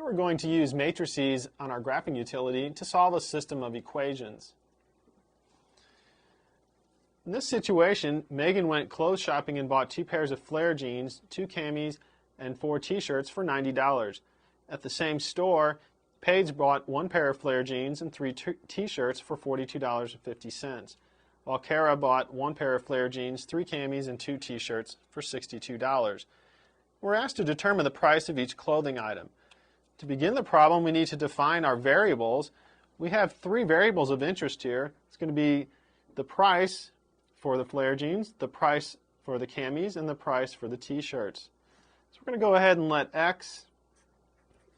Here we're going to use matrices on our graphing utility to solve a system of equations. In this situation, Megan went clothes shopping and bought 2 pairs of flare jeans, 2 camis, and 4 t-shirts for $90. At the same store, Paige bought 1 pair of flare jeans and 3 t-shirts for $42.50, while Kara bought 1 pair of flare jeans, 3 camis, and 2 t-shirts for $62. We're asked to determine the price of each clothing item. To begin the problem, we need to define our variables. We have 3 variables of interest here. It's going to be the price for the flare jeans, the price for the camis, and the price for the t-shirts. So we're going to go ahead and let x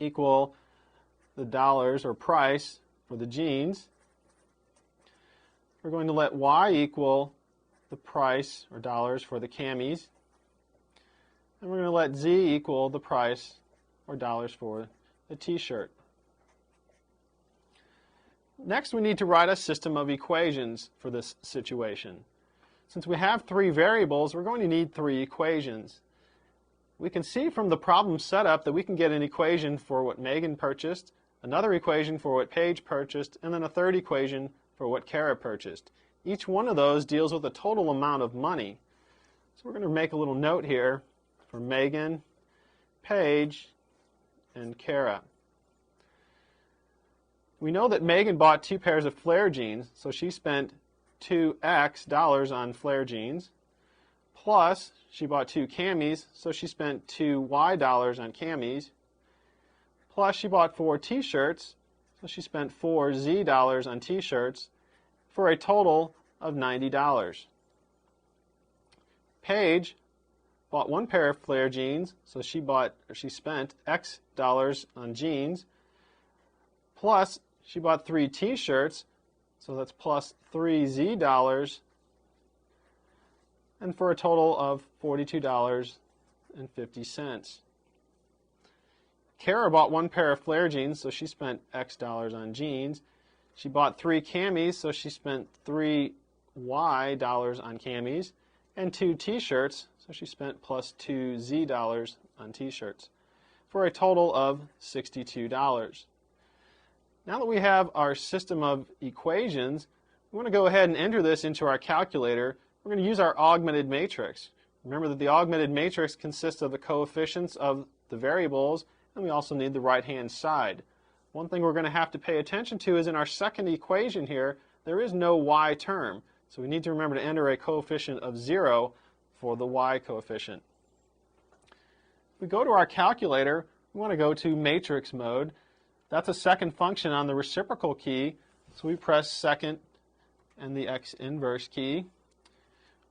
equal the dollars or price for the jeans. We're going to let y equal the price or dollars for the camis. And we're going to let z equal the price or dollars for the t-shirt. Next, we need to write a system of equations for this situation. Since we have 3 variables, we're going to need 3 equations. We can see from the problem setup that we can get an equation for what Megan purchased, another equation for what Paige purchased, and then a third equation for what Kara purchased. Each one of those deals with a total amount of money. So we're going to make a little note here for Megan, Paige, and Kara. We know that Megan bought 2 pairs of flare jeans, so she spent $2x on flare jeans, plus she bought 2 camis, so she spent $2y on camis, plus she bought 4 t-shirts, so she spent $4z on t-shirts, for a total of $90. Paige bought 1 pair of flare jeans, so she spent x dollars on jeans, plus she bought 3 t-shirts, so that's plus 3z dollars, and for a total of $42.50. Kara bought 1 pair of flare jeans, so she spent x dollars on jeans. She bought 3 camis, so she spent 3y dollars on camis, and 2 t-shirts, so she spent plus 2z dollars on t-shirts, for a total of $62. Now that we have our system of equations, we want to go ahead and enter this into our calculator. We're going to use our augmented matrix. Remember that the augmented matrix consists of the coefficients of the variables, and we also need the right-hand side. One thing we're going to have to pay attention to is in our second equation here, there is no y term. So we need to remember to enter a coefficient of 0 for the y coefficient. If we go to our calculator, we want to go to matrix mode. That's a second function on the reciprocal key, so we press second and the x inverse key.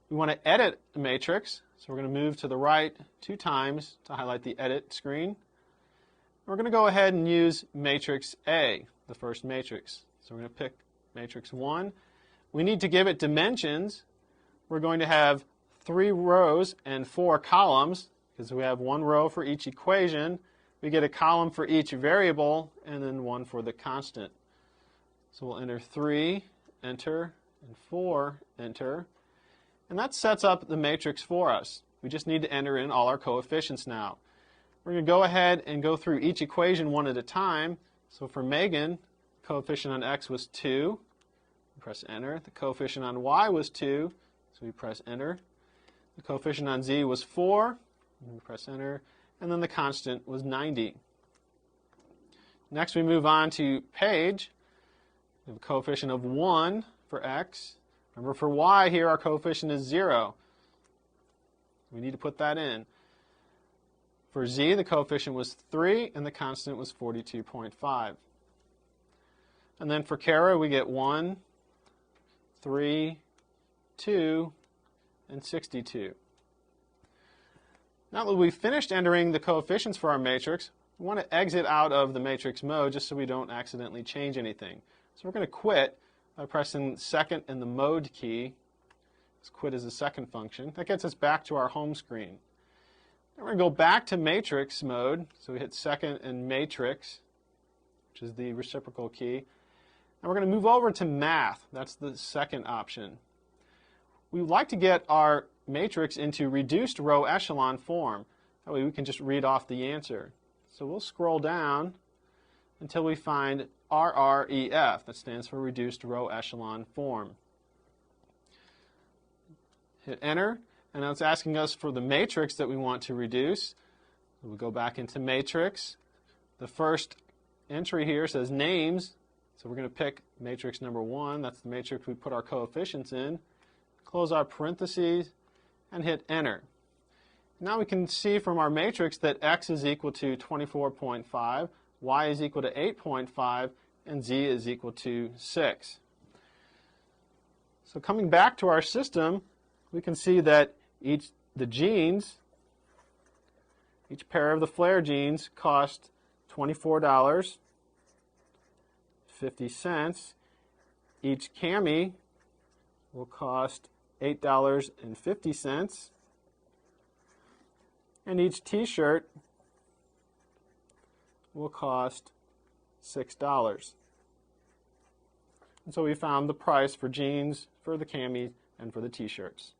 We want to edit the matrix, so we're going to move to the right 2 times to highlight the edit screen. We're going to go ahead and use matrix A, the first matrix. So we're going to pick matrix 1. We need to give it dimensions. We're going to have 3 rows and 4 columns, because we have 1 row for each equation. We get a column for each variable, and then 1 for the constant. So we'll enter 3, enter, and 4, enter. And that sets up the matrix for us. We just need to enter in all our coefficients now. We're going to go ahead and go through each equation one at a time. So for Megan, coefficient on x was 2. We press enter. The coefficient on y was 2, so we press enter. The coefficient on z was 4. We press enter. And then the constant was 90. Next we move on to Paige. We have a coefficient of 1 for x. Remember for y here our coefficient is 0. We need to put that in. For z the coefficient was 3 and the constant was 42.5. And then for Kara we get 1, 3, 2, and 62. Now that we've finished entering the coefficients for our matrix, we want to exit out of the matrix mode just so we don't accidentally change anything. So we're going to quit by pressing second and the mode key. This quit is the second function. That gets us back to our home screen. Now we're going to go back to matrix mode. So we hit second and matrix, which is the reciprocal key. And we're going to move over to math. That's the second option. We would like to get our matrix into reduced row echelon form. That way we can just read off the answer. So we'll scroll down until we find RREF. That stands for Reduced Row Echelon Form. Hit enter, and now it's asking us for the matrix that we want to reduce. We'll go back into matrix. The first entry here says names, so we're going to pick matrix number 1. That's the matrix we put our coefficients in. Close our parentheses and hit enter. Now we can see from our matrix that x is equal to 24.5, y is equal to 8.5, and z is equal to 6. So coming back to our system, we can see that each pair of the flare jeans cost $24.50. Each cami will cost $8.50. And each t-shirt will cost $6. And so we found the price for jeans, for the camis, and for the t-shirts.